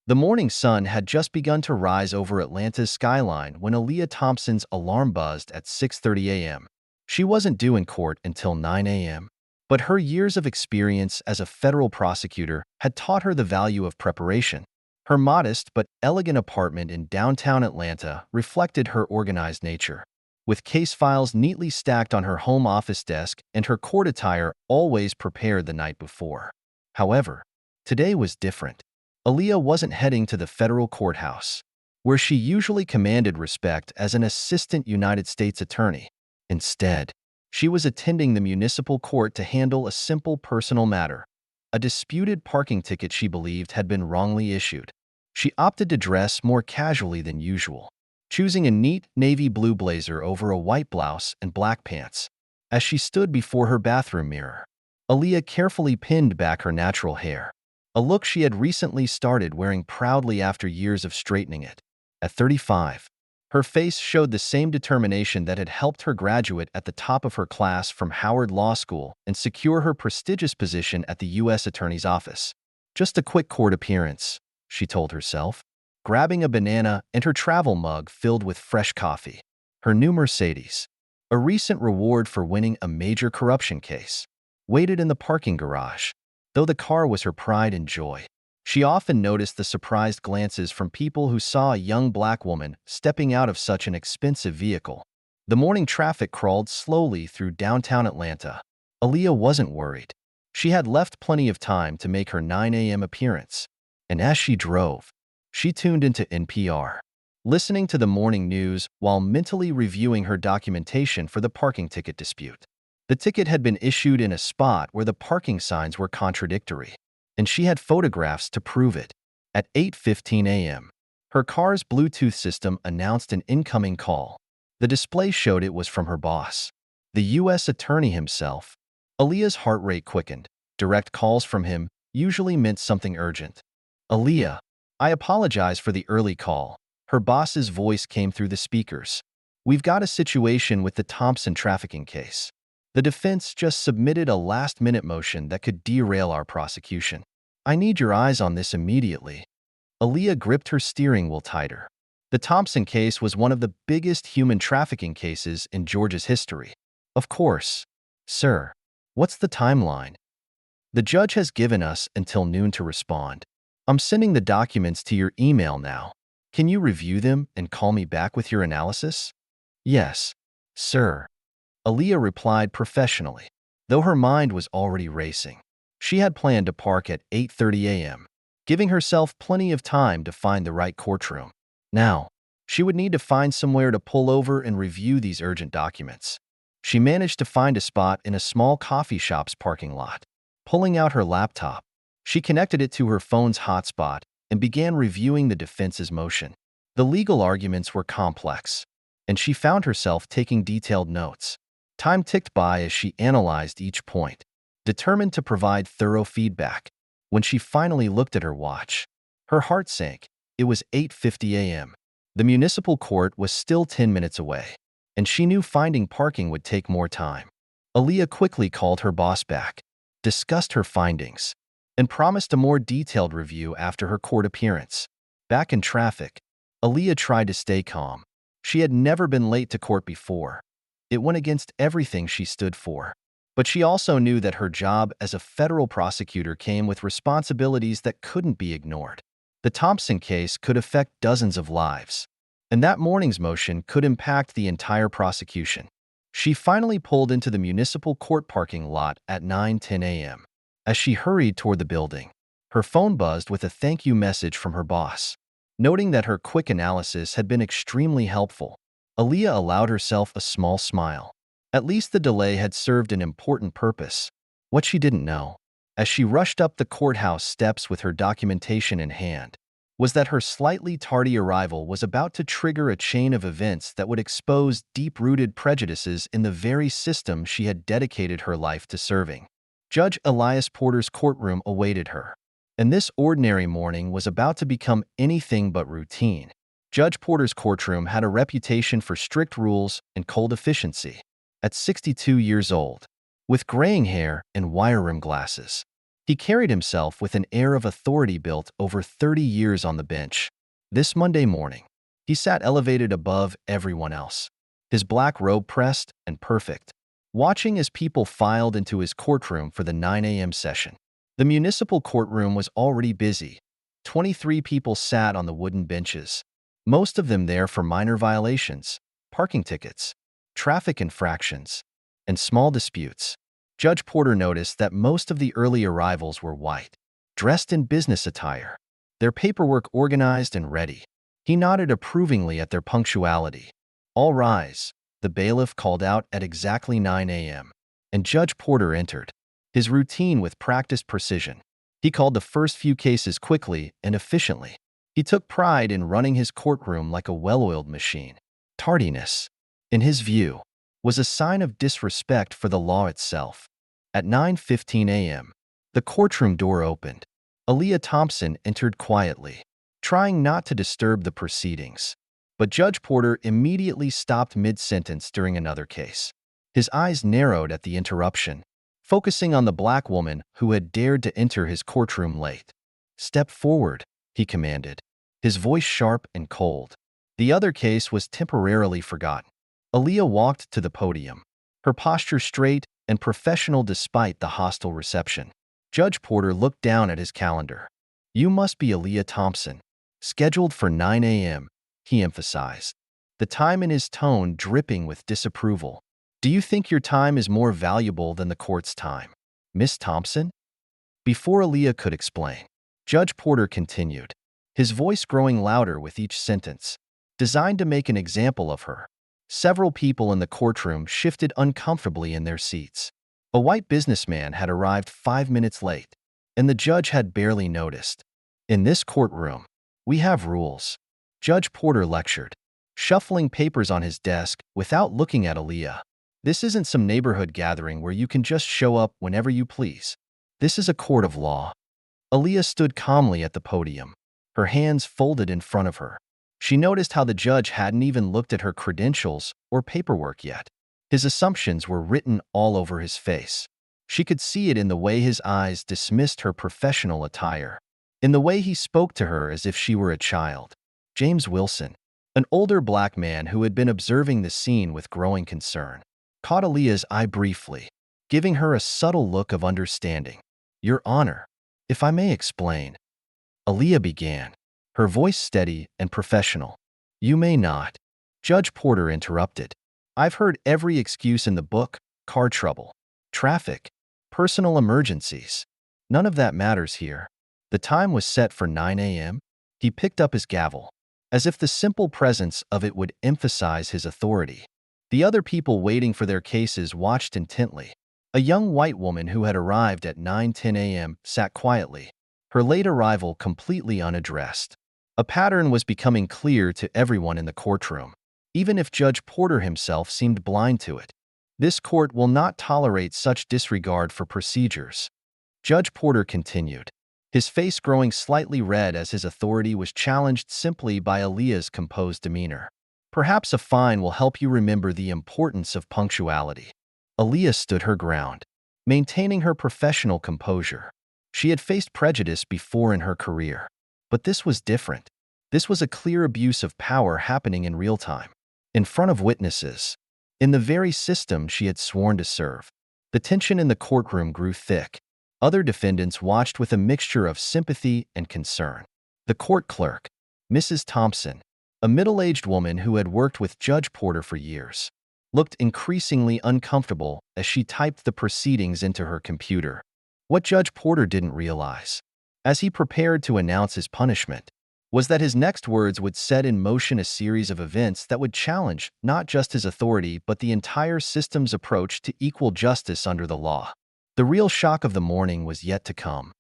The morning sun had just begun to rise over Atlanta's skyline when Aaliyah Thompson's alarm buzzed at 6:30 a.m. She wasn't due in court until 9 a.m., but her years of experience as a federal prosecutor had taught her the value of preparation. Her modest but elegant apartment in downtown Atlanta reflected her organized nature, with case files neatly stacked on her home office desk and her court attire always prepared the night before. However, today was different. Aaliyah wasn't heading to the federal courthouse, where she usually commanded respect as an assistant United States attorney. Instead, she was attending the municipal court to handle a simple personal matter, a disputed parking ticket she believed had been wrongly issued. She opted to dress more casually than usual, choosing a neat navy blue blazer over a white blouse and black pants. As she stood before her bathroom mirror, Aaliyah carefully pinned back her natural hair, a look she had recently started wearing proudly after years of straightening it. At 35, her face showed the same determination that had helped her graduate at the top of her class from Howard Law School and secure her prestigious position at the U.S. Attorney's Office. Just a quick court appearance, she told herself, grabbing a banana and her travel mug filled with fresh coffee. Her new Mercedes, a recent reward for winning a major corruption case, waited in the parking garage. Though the car was her pride and joy, she often noticed the surprised glances from people who saw a young black woman stepping out of such an expensive vehicle. The morning traffic crawled slowly through downtown Atlanta. Aaliyah wasn't worried. She had left plenty of time to make her 9 a.m. appearance. And as she drove, she tuned into NPR, listening to the morning news while mentally reviewing her documentation for the parking ticket dispute. The ticket had been issued in a spot where the parking signs were contradictory, and she had photographs to prove it. At 8:15 a.m., her car's Bluetooth system announced an incoming call. The display showed it was from her boss, the U.S. Attorney himself. Aaliyah's heart rate quickened. Direct calls from him usually meant something urgent. "Aaliyah, I apologize for the early call." Her boss's voice came through the speakers. "We've got a situation with the Thompson trafficking case. The defense just submitted a last-minute motion that could derail our prosecution. I need your eyes on this immediately." Aaliyah gripped her steering wheel tighter. The Thompson case was one of the biggest human trafficking cases in Georgia's history. "Of course, sir. What's the timeline?" "The judge has given us until noon to respond. I'm sending the documents to your email now. Can you review them and call me back with your analysis?" "Yes, sir," Aaliyah replied professionally, though her mind was already racing. She had planned to park at 8:30 a.m., giving herself plenty of time to find the right courtroom. Now, she would need to find somewhere to pull over and review these urgent documents. She managed to find a spot in a small coffee shop's parking lot. Pulling out her laptop, she connected it to her phone's hotspot and began reviewing the defense's motion. The legal arguments were complex, and she found herself taking detailed notes. Time ticked by as she analyzed each point, determined to provide thorough feedback. When she finally looked at her watch, her heart sank. It was 8:50 a.m. The municipal court was still 10 minutes away, and she knew finding parking would take more time. Aaliyah quickly called her boss back, discussed her findings, and promised a more detailed review after her court appearance. Back in traffic, Aaliyah tried to stay calm. She had never been late to court before. It went against everything she stood for. But she also knew that her job as a federal prosecutor came with responsibilities that couldn't be ignored. The Thompson case could affect dozens of lives, and that morning's motion could impact the entire prosecution. She finally pulled into the municipal court parking lot at 9:10 a.m. As she hurried toward the building, her phone buzzed with a thank you message from her boss. Noting that her quick analysis had been extremely helpful, Aaliyah allowed herself a small smile. At least the delay had served an important purpose. What she didn't know, as she rushed up the courthouse steps with her documentation in hand, was that her slightly tardy arrival was about to trigger a chain of events that would expose deep-rooted prejudices in the very system she had dedicated her life to serving. Judge Elias Porter's courtroom awaited her, and this ordinary morning was about to become anything but routine. Judge Porter's courtroom had a reputation for strict rules and cold efficiency. At 62 years old, with graying hair and wire-rimmed glasses, He carried himself with an air of authority built over 30 years on the bench. This Monday morning, he sat elevated above everyone else, his black robe pressed and perfect, watching as people filed into his courtroom for the 9 a.m. session. The municipal courtroom was already busy. 23 people sat on the wooden benches, most of them there for minor violations, parking tickets, traffic infractions, and small disputes. Judge Porter noticed that most of the early arrivals were white, dressed in business attire, their paperwork organized and ready. He nodded approvingly at their punctuality. "All rise," the bailiff called out at exactly 9 a.m., and Judge Porter entered, his routine with practiced precision. He called the first few cases quickly and efficiently. He took pride in running his courtroom like a well-oiled machine. Tardiness, in his view, was a sign of disrespect for the law itself. At 9:15 a.m., the courtroom door opened. Aaliyah Thompson entered quietly, trying not to disturb the proceedings. But Judge Porter immediately stopped mid-sentence during another case. His eyes narrowed at the interruption, focusing on the black woman who had dared to enter his courtroom late. "Step forward," he commanded, his voice sharp and cold. The other case was temporarily forgotten. Aaliyah walked to the podium, her posture straight and professional despite the hostile reception. Judge Porter looked down at his calendar. "You must be Aaliyah Thompson, scheduled for 9 a.m., he emphasized, the time in his tone dripping with disapproval. "Do you think your time is more valuable than the court's time, Miss Thompson?" Before Aaliyah could explain, Judge Porter continued, his voice growing louder with each sentence, designed to make an example of her. Several people in the courtroom shifted uncomfortably in their seats. A white businessman had arrived 5 minutes late, and the judge had barely noticed. "In this courtroom, we have rules," Judge Porter lectured, shuffling papers on his desk without looking at Aaliyah. "This isn't some neighborhood gathering where you can just show up whenever you please. This is a court of law." Aaliyah stood calmly at the podium, her hands folded in front of her. She noticed how the judge hadn't even looked at her credentials or paperwork yet. His assumptions were written all over his face. She could see it in the way his eyes dismissed her professional attire, in the way he spoke to her as if she were a child. James Wilson, an older black man who had been observing the scene with growing concern, caught Aaliyah's eye briefly, giving her a subtle look of understanding. "Your Honor, if I may explain," Aaliyah began, her voice steady and professional. "You may not," Judge Porter interrupted. "I've heard every excuse in the book: car trouble, traffic, personal emergencies. None of that matters here. The time was set for 9 a.m. He picked up his gavel, as if the simple presence of it would emphasize his authority. The other people waiting for their cases watched intently. A young white woman who had arrived at 9:10 a.m. sat quietly, her late arrival completely unaddressed. A pattern was becoming clear to everyone in the courtroom, even if Judge Porter himself seemed blind to it. This court will not tolerate such disregard for procedures. Judge Porter continued, his face growing slightly red as his authority was challenged simply by Aaliyah's composed demeanor. "Perhaps a fine will help you remember the importance of punctuality." Aaliyah stood her ground, maintaining her professional composure. She had faced prejudice before in her career, but this was different. This was a clear abuse of power happening in real time, in front of witnesses, in the very system she had sworn to serve. The tension in the courtroom grew thick. Other defendants watched with a mixture of sympathy and concern. The court clerk, Mrs. Thompson, a middle-aged woman who had worked with Judge Porter for years, looked increasingly uncomfortable as she typed the proceedings into her computer. What Judge Porter didn't realize, as he prepared to announce his punishment, was that his next words would set in motion a series of events that would challenge not just his authority but the entire system's approach to equal justice under the law. The real shock of the morning was yet to come.